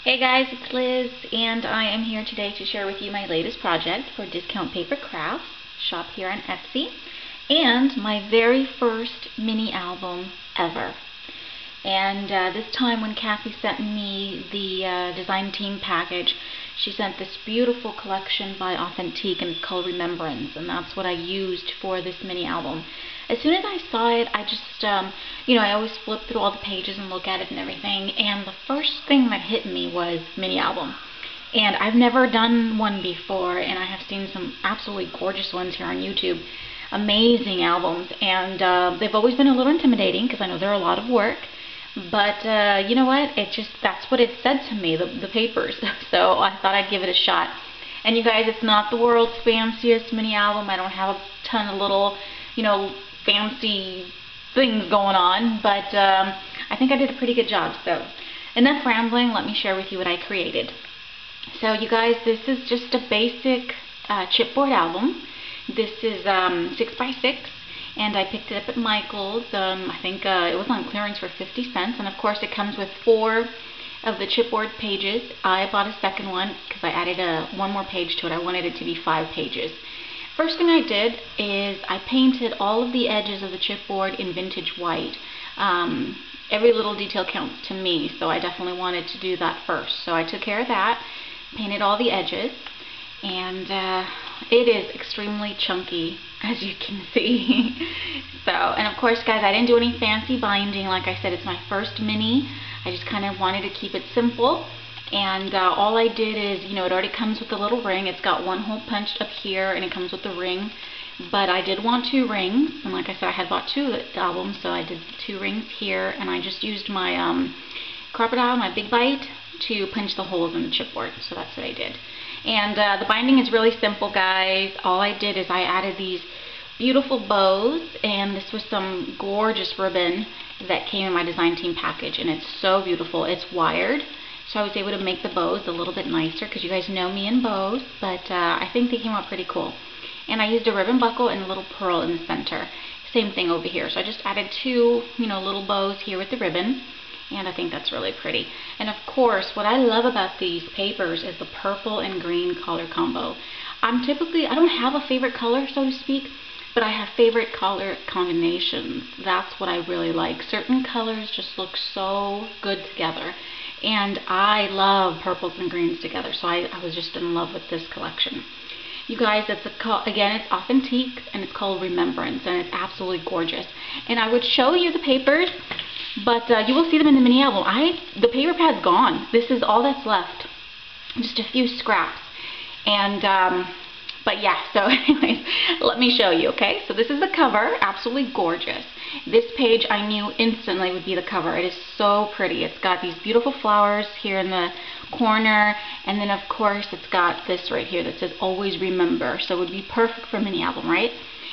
Hey guys, it's Liz, and I am here today to share with you my latest project for Discount Paper Crafts, shop here on Etsy, and my very first mini album ever. And this time when Kathy sent me the design team package, she sent this beautiful collection by Acetate, and it's called Remembrance, and that's what I used for this mini album. As soon as I saw it, I just, I always flip through all the pages and look at it and everything, and the first thing that hit me was mini album. And I've never done one before, and I have seen some absolutely gorgeous ones here on YouTube. Amazing albums, and they've always been a little intimidating because I know they're a lot of work. But you know what? That's what it said to me, the papers. So I thought I'd give it a shot. And you guys, it's not the world's fanciest mini album. I don't have a ton of little, fancy things going on, but I think I did a pretty good job. So enough rambling, let me share with you what I created. So you guys, this is just a basic chipboard album. This is 6x6. And I picked it up at Michael's. I think it was on clearance for 50 cents. And of course it comes with 4 of the chipboard pages. I bought a second one because I added one more page to it. I wanted it to be 5 pages. First thing I did is I painted all of the edges of the chipboard in vintage white. Every little detail counts to me, so I definitely wanted to do that first. So I took care of that, painted all the edges, and it is extremely chunky, as you can see. And of course, guys, I didn't do any fancy binding. Like I said, it's my first mini. I just kind of wanted to keep it simple. And all I did is, it already comes with a little ring. It's got 1 hole punched up here, and it comes with the ring. But I did want 2 rings, and like I said, I had bought 2 albums, so I did 2 rings here, and I just used my Crocodile, my Big Bite, to punch the holes in the chipboard. So that's what I did. And the binding is really simple, guys. All I did is I added these beautiful bows, and this was some gorgeous ribbon that came in my design team package, and it's so beautiful. It's wired, so I was able to make the bows a little bit nicer because you guys know me and bows, but I think they came out pretty cool. And I used a ribbon buckle and a little pearl in the center. Same thing over here. So I just added 2, little bows here with the ribbon. And I think that's really pretty. And of course, what I love about these papers is the purple and green color combo. I don't have a favorite color, so to speak, but I have favorite color combinations. That's what I really like. Certain colors just look so good together. And I love purples and greens together, so I was just in love with this collection. You guys, again, it's Authentique, and it's called Remembrance, and it's absolutely gorgeous. And I would show you the papers, but you will see them in the mini album. The paper pad's gone. This is all that's left. Just a few scraps. And, but yeah, so anyways, let me show you, okay? So this is the cover, absolutely gorgeous. This page I knew instantly would be the cover. It is so pretty. It's got these beautiful flowers here in the corner, and then of course it's got this right here that says always remember. So it would be perfect for a mini album, right?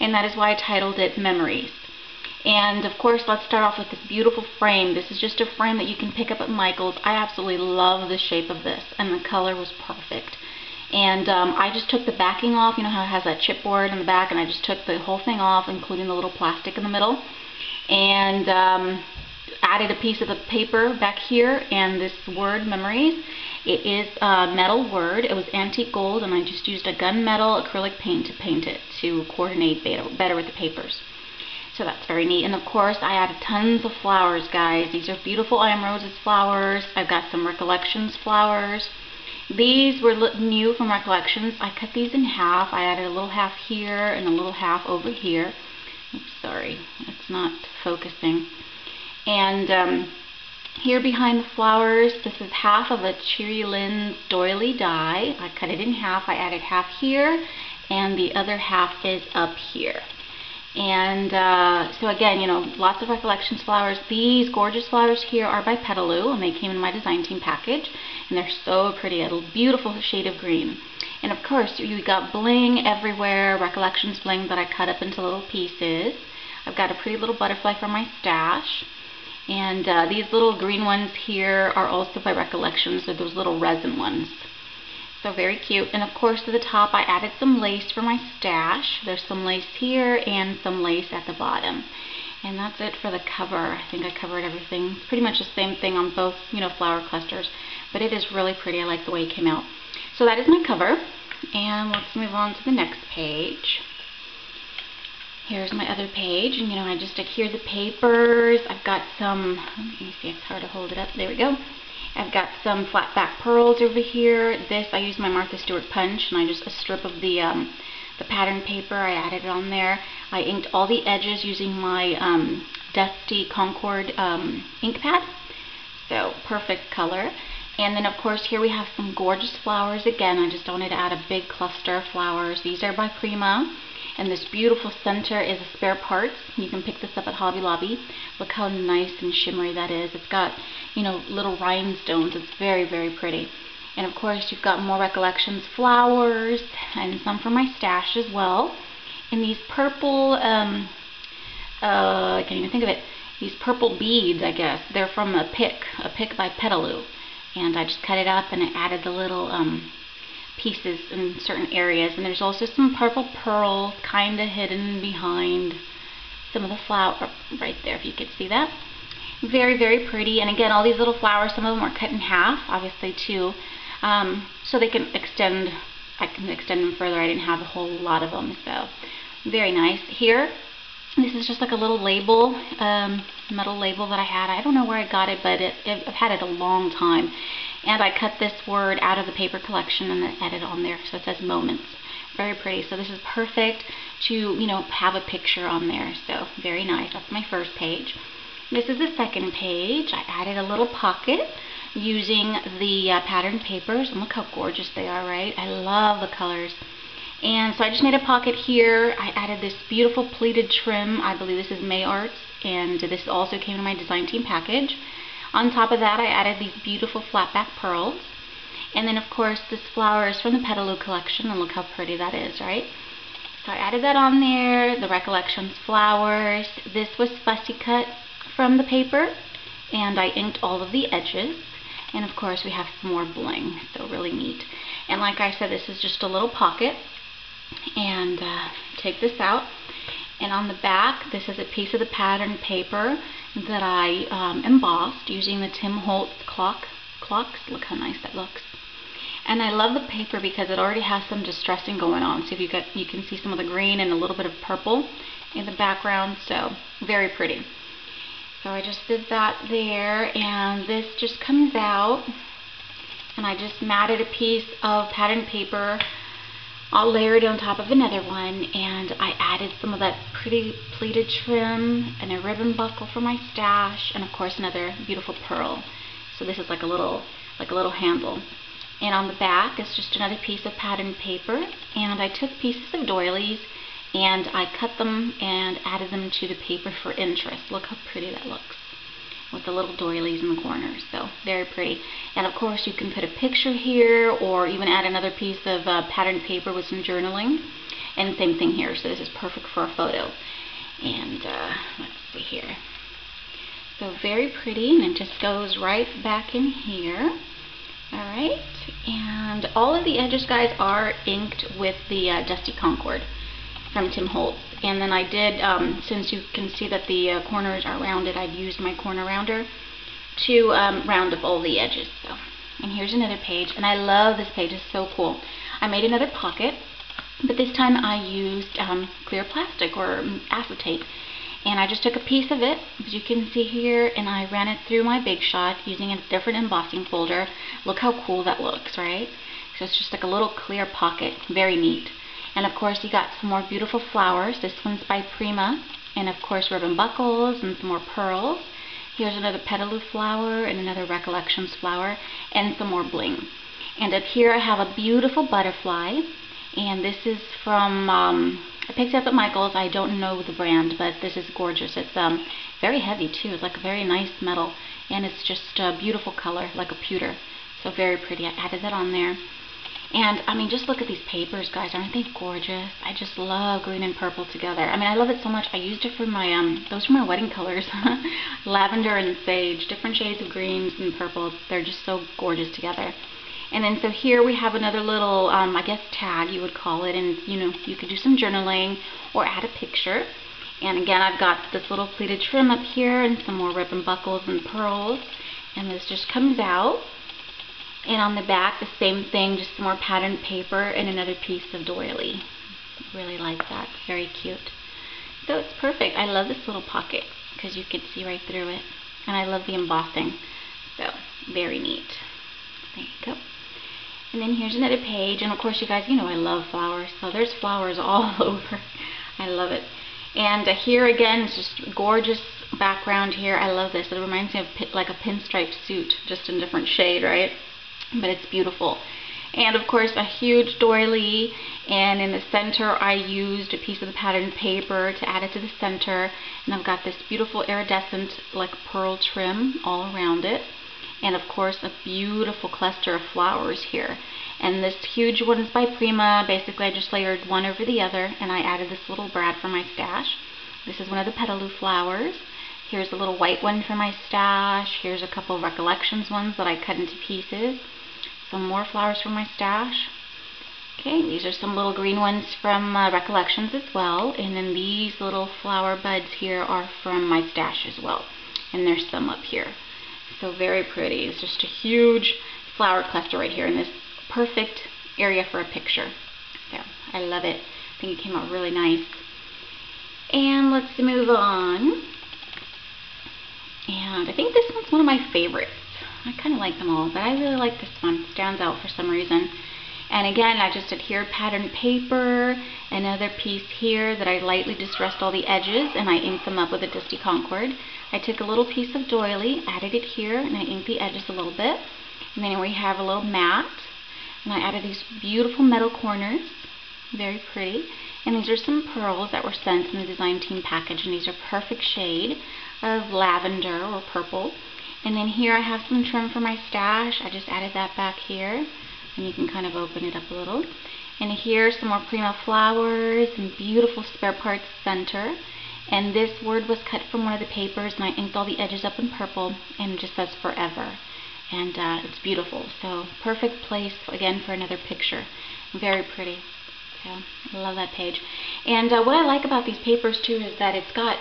And that is why I titled it Memories. And of course, let's start off with this beautiful frame. This is just a frame that you can pick up at Michael's. I absolutely love the shape of this, and the color was perfect. And I just took the backing off. You know how it has that chipboard in the back, and I just took the whole thing off, including the little plastic in the middle, and added a piece of the paper back here, and this word Memories. It is a metal word. It was antique gold, and I just used a gunmetal acrylic paint to paint it to coordinate better with the papers. So that's very neat. And of course, I added tons of flowers, guys. These are beautiful I Am Roses flowers. I've got some Recollections flowers. These were new from Recollections. I cut these in half. I added a little half here and a little half over here. Oops, sorry, it's not focusing. And here behind the flowers, this is half of a Cheery Lynn's doily die. I cut it in half. I added half here, and the other half is up here. And so again, lots of Recollections flowers. These gorgeous flowers here are by Petaloo, and they came in my design team package, and they're so pretty. A beautiful shade of green. And of course, you got bling everywhere, Recollections bling that I cut up into little pieces. I've got a pretty little butterfly from my stash. And these little green ones here are also by Recollections. They're those little resin ones. So very cute. And of course, to the top, I added some lace for my stash. There's some lace here and some lace at the bottom. And that's it for the cover. I think I covered everything. It's pretty much the same thing on both, flower clusters. But it is really pretty. I like the way it came out. So that is my cover. And let's move on to the next page. Here's my other page. And, I just adhered the papers. I've got some, let me see, it's hard to hold it up. There we go. I've got some flat back pearls over here. This, I used my Martha Stewart punch, and I just, a strip of the pattern paper, I added it on there. I inked all the edges using my Dusty Concord ink pad. So, perfect color. And then, of course, here we have some gorgeous flowers. Again, I just wanted to add a big cluster of flowers. These are by Prima. And this beautiful center is a spare parts. You can pick this up at Hobby Lobby. Look how nice and shimmery that is. It's got, little rhinestones. It's very, very pretty. And of course, you've got more Recollections flowers and some from my stash as well. And these purple, I can't even think of it. These purple beads, I guess. They're from a pick by Petaloo. And I just cut it up and I added the little pieces in certain areas. And there's also some purple pearl kind of hidden behind some of the flower right there, if you could see that. Very, very pretty. And again, all these little flowers, some of them are cut in half, obviously too, so they can extend. I can extend them further. I didn't have a whole lot of them, so very nice. Here, this is just like a little label, metal label that I had. I don't know where I got it, but I've had it a long time. And I cut this word out of the paper collection and then added on there, so it says Moments. Very pretty. So this is perfect to, have a picture on there. So very nice. That's my first page. This is the second page. I added a little pocket using the patterned papers. And look how gorgeous they are, right? I love the colors. And so I just made a pocket here. I added this beautiful pleated trim. I believe this is May Arts. And this also came in my design team package. On top of that, I added these beautiful flat back pearls. And then, of course, this flower is from the Petaloo collection. And look how pretty that is, right? So I added that on there. The Recollections flowers. This was fussy cut from the paper. And I inked all of the edges. And, of course, we have some more bling. So really neat. And like I said, this is just a little pocket. And take this out. And on the back, this is a piece of the pattern paper that I embossed using the Tim Holtz clocks. Look how nice that looks. And I love the paper because it already has some distressing going on. So you can see some of the green and a little bit of purple in the background. So very pretty. So I just did that there, and this just comes out. And I just matted a piece of pattern paper. I'll layer it on top of another one, and I added some of that pretty pleated trim and a ribbon buckle for my stash, and of course another beautiful pearl. So this is like a little handle. And on the back is just another piece of patterned paper, and I took pieces of doilies and I cut them and added them to the paper for interest. Look how pretty that looks with the little doilies in the corners. So very pretty. And of course you can put a picture here or even add another piece of patterned paper with some journaling. And same thing here. So this is perfect for a photo. And let's see here. So very pretty, and it just goes right back in here. Alright, and all of the edges, guys, are inked with the Dusty Concord from Tim Holtz. And then I did, since you can see that the corners are rounded, I've used my corner rounder to round up all the edges. So, and here's another page, and I love this page. It's so cool. I made another pocket, but this time I used clear plastic or acetate. And I just took a piece of it, as you can see here, and I ran it through my Big Shot using a different embossing folder. Look how cool that looks, right? So it's just like a little clear pocket. Very neat. And of course you got some more beautiful flowers. This one's by Prima. And of course ribbon buckles and some more pearls. Here's another Petaloo flower and another Recollections flower and some more bling. And up here I have a beautiful butterfly. And this is from... I picked it up at Michael's. I don't know the brand, but this is gorgeous. It's very heavy too. It's like a very nice metal, and it's just a beautiful color, like a pewter. So very pretty. I added that on there. And I mean, just look at these papers, guys. Aren't they gorgeous? I just love green and purple together. I mean, I love it so much. I used it for my those are my wedding colors, lavender and sage, different shades of greens and purples. They're just so gorgeous together. And then so here we have another little, I guess tag you would call it, and you know, you could do some journaling or add a picture. And again, I've got this little pleated trim up here and some more ribbon buckles and pearls. And this just comes out. And on the back, the same thing, just some more patterned paper and another piece of doily. Really like that. It's very cute. So it's perfect. I love this little pocket because you can see right through it. And I love the embossing. So, very neat. There you go. And then here's another page. And of course, you guys, you know I love flowers. So there's flowers all over. I love it. And here again, it's just gorgeous background here. I love this. It reminds me of like a pinstripe suit, just in different shade, right? But it's beautiful. And of course a huge doily, and in the center I used a piece of the patterned paper to add it to the center, and I've got this beautiful iridescent like pearl trim all around it, and of course a beautiful cluster of flowers here. And this huge one is by Prima. Basically I just layered one over the other, and I added this little brad for my stash. This is one of the petaloo flowers. Here's a little white one for my stash. Here's a couple of Recollections ones that I cut into pieces. Some more flowers from my stash. Okay, these are some little green ones from Recollections as well. And then these little flower buds here are from my stash as well. And there's some up here. So very pretty. It's just a huge flower cluster right here in this perfect area for a picture. So I love it. I think it came out really nice. And let's move on. And I think this one's one of my favorites. I kind of like them all, but I really like this one. It stands out for some reason. And again, I just adhered patterned paper, another piece here that I lightly distressed all the edges, and I inked them up with a Dusty Concord. I took a little piece of doily, added it here, and I inked the edges a little bit. And then we have a little mat, and I added these beautiful metal corners. Very pretty. And these are some pearls that were sent in the design team package, and these are perfect shade of lavender or purple. And then here I have some trim for my stash. I just added that back here, and you can kind of open it up a little. And here some more Prima flowers and beautiful spare parts center. And this word was cut from one of the papers, and I inked all the edges up in purple, and it just says forever. And it's beautiful. So perfect place again for another picture. Very pretty. So I love that page. And what I like about these papers too is that it's got,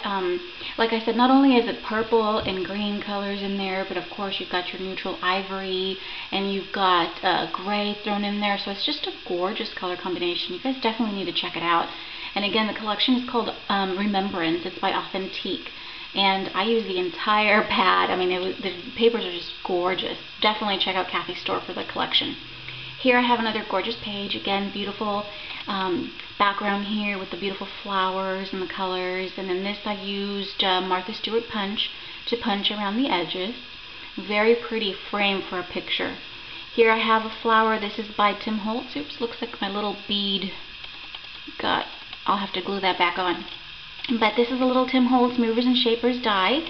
like I said, not only is it purple and green colors in there, but of course you've got your neutral ivory, and you've got gray thrown in there. So it's just a gorgeous color combination. You guys definitely need to check it out. And again, the collection is called Remembrance. It's by Acetate. And I use the entire pad. I mean, the papers are just gorgeous. Definitely check out Kathy's store for the collection. Here I have another gorgeous page. Again, beautiful background here with the beautiful flowers and the colors. And then this I used Martha Stewart punch to punch around the edges. Very pretty frame for a picture. Here I have a flower. This is by Tim Holtz. Oops, looks like my little bead got, I'll have to glue that back on. But this is a little Tim Holtz Movers and Shapers die.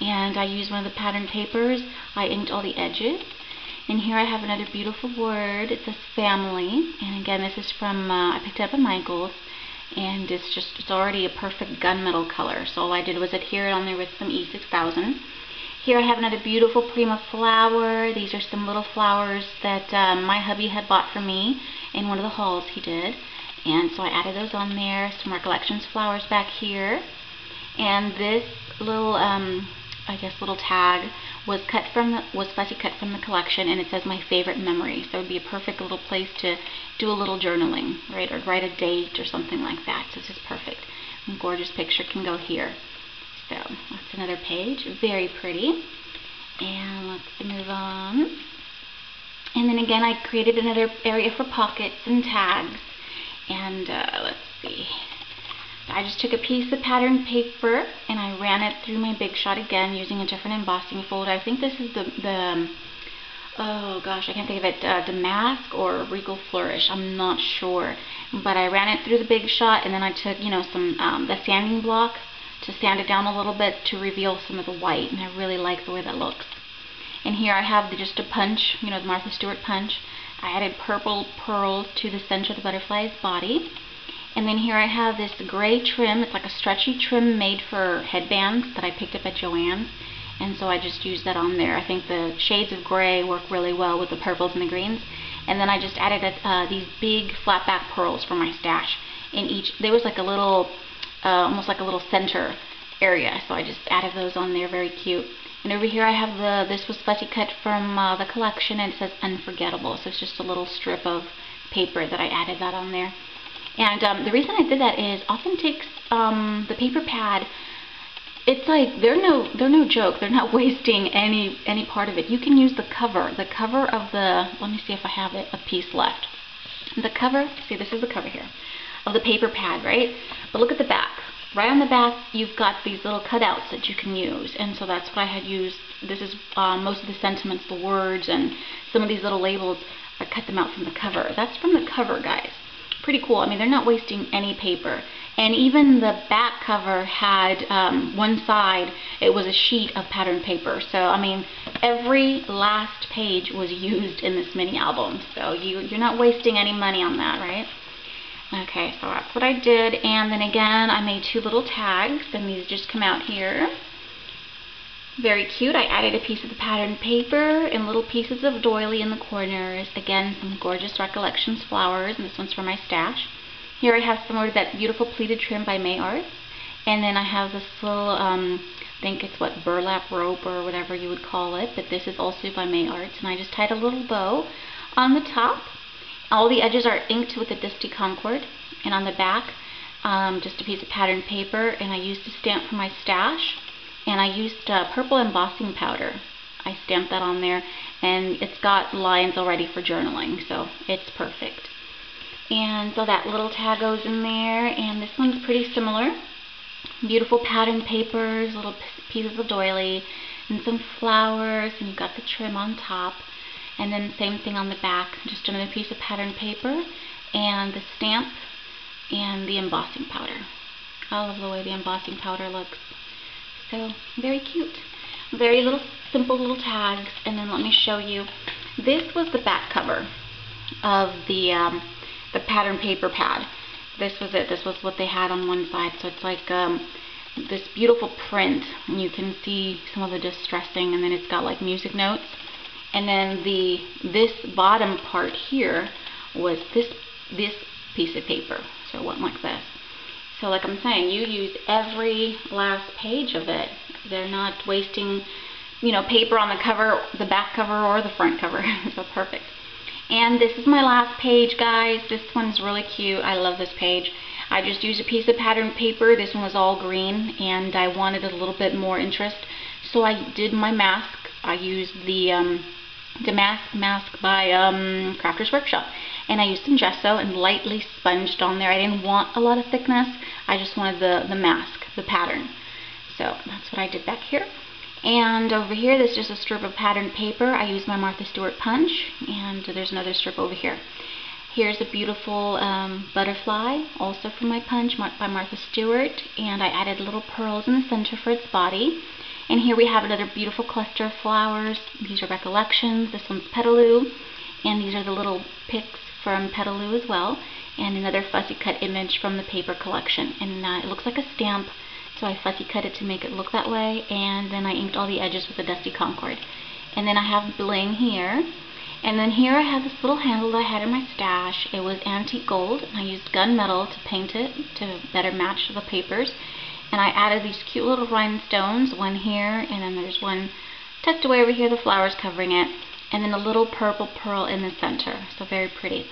And I used one of the patterned papers. I inked all the edges. And here I have another beautiful word. It says family. And again, this is from, I picked it up at Michael's. And it's already a perfect gunmetal color. So all I did was adhere it on there with some E6000. Here I have another beautiful Prima flower. These are some little flowers that my hubby had bought for me in one of the hauls he did. And so I added those on there. Some Recollections flowers back here. And this little, I guess, little tag was fussy cut from the collection, and it says my favorite memory. So it would be a perfect little place to do a little journaling, right, or write a date or something like that. So this is perfect. A gorgeous picture can go here. So that's another page. Very pretty. And let's move on. And then again, I created another area for pockets and tags. And let's see. I just took a piece of patterned paper and I ran it through my Big Shot again using a different embossing folder. I think this is the oh gosh, I can't think of it, Damask or Regal Flourish. I'm not sure. But I ran it through the Big Shot, and then I took, you know, some the sanding block to sand it down a little bit to reveal some of the white, and I really like the way that looks. And here I have just a punch, you know, the Martha Stewart punch. I added purple pearls to the center of the butterfly's body. And then here I have this gray trim. It's like a stretchy trim made for headbands that I picked up at Joann's. And so I just used that on there. I think the shades of gray work really well with the purples and the greens. And then I just added these big flat back pearls for my stash. In each, there was like a little almost like a little center area. So I just added those on there, very cute. And over here I have this was fussy cut from the collection, and it says Unforgettable. So it's just a little strip of paper that I added that on there. And the reason I did that is often takes the paper pad. It's like they're no joke. They're not wasting any part of it. You can use the cover of the. Let me see if I have a piece left. The cover. See, this is the cover here of the paper pad, right? But look at the back. Right on the back, you've got these little cutouts that you can use, and so that's what I had used. This is most of the sentiments, the words, and some of these little labels. I cut them out from the cover. That's from the cover, guys. Pretty cool. I mean, they're not wasting any paper. And even the back cover had one side, it was a sheet of patterned paper. So, I mean, every last page was used in this mini album. So you're not wasting any money on that, right? Okay, so that's what I did. And then again, I made 2 little tags, and these just come out here. Very cute. I added a piece of the patterned paper and little pieces of doily in the corners. Again, some gorgeous Recollections flowers, and this one's for my stash. Here I have some more of that beautiful pleated trim by May Arts. And then I have this little, I think it's what, burlap rope or whatever you would call it, but this is also by May Arts. And I just tied a little bow on the top. All the edges are inked with a Dusty Concord, and on the back, just a piece of patterned paper, and I used a stamp for my stash, and I used purple embossing powder. I stamped that on there, and it's got lines already for journaling, so it's perfect. And so that little tag goes in there, and this one's pretty similar. Beautiful patterned papers, little pieces of doily, and some flowers, and you've got the trim on top. And then same thing on the back, just another piece of patterned paper and the stamp and the embossing powder. I love the way the embossing powder looks. So very cute. Very little simple little tags. And then let me show you. This was the back cover of the patterned paper pad. This was it. This was what they had on one side. So it's like this beautiful print, and you can see some of the distressing, and then it's got like music notes. And then this bottom part here was this piece of paper. So it went like this. So like I'm saying, you use every last page of it. They're not wasting, you know, paper on the cover, the back cover, or the front cover. So perfect. And this is my last page, guys. This one's really cute. I love this page. I just used a piece of patterned paper. This one was all green, and I wanted a little bit more interest. So I did my mask. I used the mask by Crafters Workshop, and I used some gesso and lightly sponged on there. I didn't want a lot of thickness. I just wanted the mask, the pattern. So that's what I did back here. And over here, this is just a strip of patterned paper. I used my Martha Stewart punch, and there's another strip over here. Here's a beautiful butterfly, also from my punch by Martha Stewart, and I added little pearls in the center for its body. And here we have another beautiful cluster of flowers. These are Recollections. This one's Petaloo. And these are the little pics from Petaloo as well. And another fussy cut image from the paper collection. And it looks like a stamp, so I fussy cut it to make it look that way. And then I inked all the edges with a Dusty Concord. And then I have bling here. And then here I have this little handle that I had in my stash. It was antique gold, and I used gunmetal to paint it to better match the papers. And I added these cute little rhinestones, one here, and then there's one tucked away over here, the flowers covering it, and then a little purple pearl in the center. So very pretty.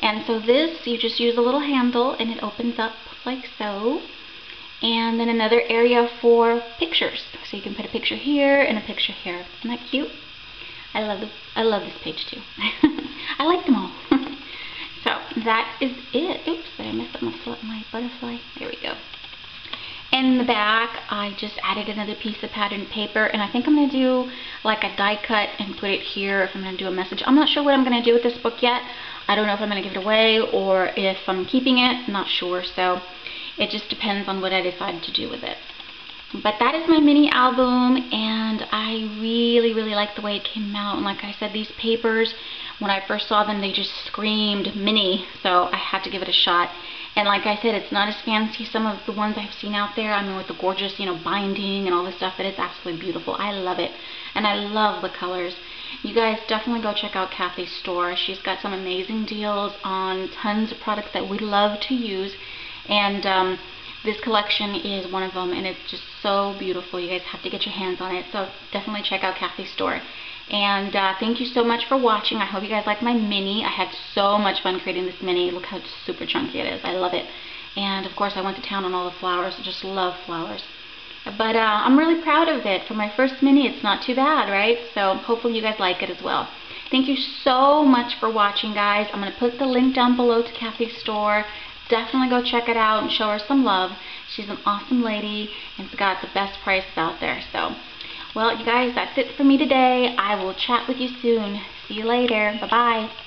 And so this, you just use a little handle, and it opens up like so. And then another area for pictures. So you can put a picture here and a picture here. Isn't that cute? I love this page too. I like them all. So that is it. Oops, did I mess up my butterfly? There we go. And in the back, I just added another piece of patterned paper, and I think I'm going to do like a die cut and put it here if I'm going to do a message. I'm not sure what I'm going to do with this book yet. I don't know if I'm going to give it away or if I'm keeping it. I'm not sure, so it just depends on what I decide to do with it. But that is my mini album, and I really, really like the way it came out. And like I said, these papers, when I first saw them, they just screamed mini, so I had to give it a shot. And like I said, it's not as fancy as some of the ones I've seen out there. I mean, with the gorgeous, you know, binding and all this stuff, but it's absolutely beautiful. I love it, and I love the colors. You guys definitely go check out Kathy's store. She's got some amazing deals on tons of products that we love to use, and this collection is one of them, and it's just so beautiful. You guys have to get your hands on it, so definitely check out Kathy's store. And thank you so much for watching. I hope you guys like my mini. I had so much fun creating this mini. Look how super chunky it is. I love it. And of course I went to town on all the flowers. I just love flowers. But I'm really proud of it. For my first mini, it's not too bad, right? So hopefully you guys like it as well. Thank you so much for watching, guys. I'm going to put the link down below to Kathy's store. Definitely go check it out and show her some love. She's an awesome lady and has got the best prices out there. So, well, you guys, that's it for me today. I will chat with you soon. See you later. Bye-bye.